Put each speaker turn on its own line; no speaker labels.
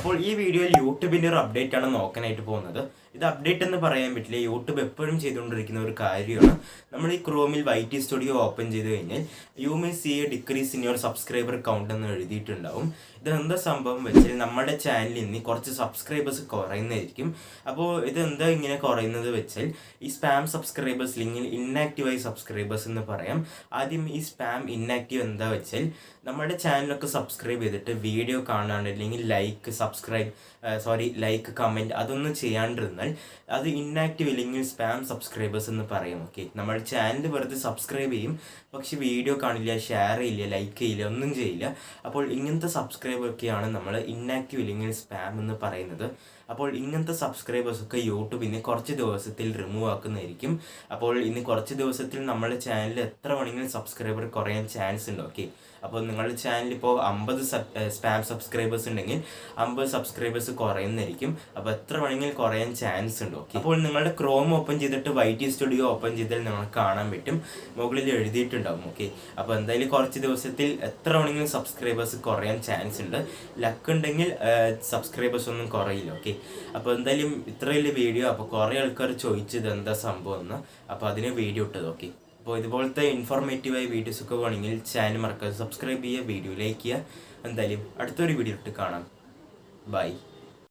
അപ്പോൾ ഈ വീഡിയോയിൽ യൂട്യൂബിൻ്റെ ഒരു അപ്ഡേറ്റ് ആണ് നോക്കാനായിട്ട് പോകുന്നത്. ഇത് അപ്ഡേറ്റ് എന്ന് പറയാൻ പറ്റില്ല, യൂട്യൂബ് എപ്പോഴും ചെയ്തുകൊണ്ടിരിക്കുന്ന ഒരു കാര്യമാണ്. നമ്മൾ ഈ ക്രോമിൽ വൈറ്റി സ്റ്റുഡിയോ ഓപ്പൺ ചെയ്ത് കഴിഞ്ഞാൽ you may see A decrease in your subscriber count എന്ന് എഴുതിയിട്ടുണ്ടാവും. ഇതെന്താ സംഭവം വെച്ചാൽ നമ്മുടെ ചാനലിൽ നിന്ന് കുറച്ച് സബ്സ്ക്രൈബേഴ്സ് കുറയുന്നതായിരിക്കും. അപ്പോൾ ഇതെന്താ ഇങ്ങനെ കുറയുന്നത് വെച്ചാൽ ഈ സ്പാം സബ്സ്ക്രൈബേഴ്സ് അല്ലെങ്കിൽ ഇന്നാക്റ്റീവായി സബ്സ്ക്രൈബേഴ്സ് എന്ന് പറയാം. ആദ്യം ഈ സ്പാം ഇന്നാക്റ്റീവ് എന്താ വെച്ചാൽ നമ്മുടെ ചാനലൊക്കെ സബ്സ്ക്രൈബ് ചെയ്തിട്ട് വീഡിയോ കാണാണ്ട് അല്ലെങ്കിൽ ലൈക്ക് കമൻറ്റ് അതൊന്നും ചെയ്യാണ്ടിരുന്നാൽ അത് ഇന്നാക്റ്റീവ് അല്ലെങ്കിൽ സ്പാം സബ്സ്ക്രൈബേഴ്സ് എന്ന് പറയും. ഓക്കെ, നമ്മുടെ ചാനൽ വെറുതെ സബ്സ്ക്രൈബ് ചെയ്യും, പക്ഷെ വീഡിയോ കാണില്ല, ഷെയർ ചെയ്യില്ല, ലൈക്ക് ചെയ്യില്ല, ഒന്നും ചെയ്യില്ല. അപ്പോൾ ഇങ്ങനത്തെ സബ്സ്ക്രൈബറൊക്കെയാണ് നമ്മൾ ഇന്നാക്റ്റീവ് അല്ലെങ്കിൽ സ്പാം എന്ന് പറയുന്നത്. അപ്പോൾ ഇങ്ങനത്തെ സബ്സ്ക്രൈബേഴ്സൊക്കെ യൂട്യൂബ് ഇന്ന് കുറച്ച് ദിവസത്തിൽ റിമൂവ് ആക്കുന്നതായിരിക്കും. അപ്പോൾ ഇന്ന് കുറച്ച് ദിവസത്തിൽ നമ്മുടെ ചാനലിൽ എത്ര വേണമെങ്കിലും സബ്സ്ക്രൈബർ കുറയാൻ ചാൻസ് ഉണ്ട്. ഓക്കെ, അപ്പോൾ നിങ്ങളുടെ ചാനലിൽ ഇപ്പോൾ 50 സ്പാം സബ്സ്ക്രൈബേഴ്സ് ഉണ്ടെങ്കിൽ 50 സബ്സ്ക്രൈബേഴ്സ് കുറയുന്നതായിരിക്കും. അപ്പോൾ എത്ര വേണമെങ്കിലും കുറയാൻ ചാൻസ് ഉണ്ട്. ഓക്കെ, അപ്പോൾ നിങ്ങളുടെ ക്രോം ഓപ്പൺ ചെയ്തിട്ട് വൈറ്റി സ്റ്റുഡിയോ ഓപ്പൺ ചെയ്താൽ നിങ്ങൾക്ക് കാണാൻ പറ്റും, മുകളിൽ എഴുതിയിട്ടുണ്ടാവും. ഓക്കെ, അപ്പോൾ എന്തായാലും കുറച്ച് ദിവസത്തിൽ എത്ര വേണമെങ്കിലും സബ്സ്ക്രൈബേഴ്സ് കുറയാൻ ചാൻസ് ഉണ്ട്. ലക്ക് ഉണ്ടെങ്കിൽ സബ്സ്ക്രൈബേഴ്സ് ഒന്നും കുറയില്ല. ഓക്കെ, അപ്പോൾ എന്തായാലും ഇത്രയുള്ള വീഡിയോ. അപ്പോൾ കുറേ ആൾക്കാർ ചോദിച്ചത് എന്താ സംഭവം എന്ന്, അപ്പോൾ അതിന് വീഡിയോ ഇട്ടത്. ഓക്കെ, അപ്പോൾ ഇതുപോലത്തെ ഇൻഫോർമേറ്റീവായ വീഡിയോസൊക്കെ വേണമെങ്കിൽ ചാനൽ മറക്കാതെ സബ്സ്ക്രൈബ് ചെയ്യുക, വീഡിയോ ലൈക്ക് ചെയ്യുക. എന്തായാലും അടുത്തൊരു വീഡിയോ ഇട്ട് കാണാം. ബൈ.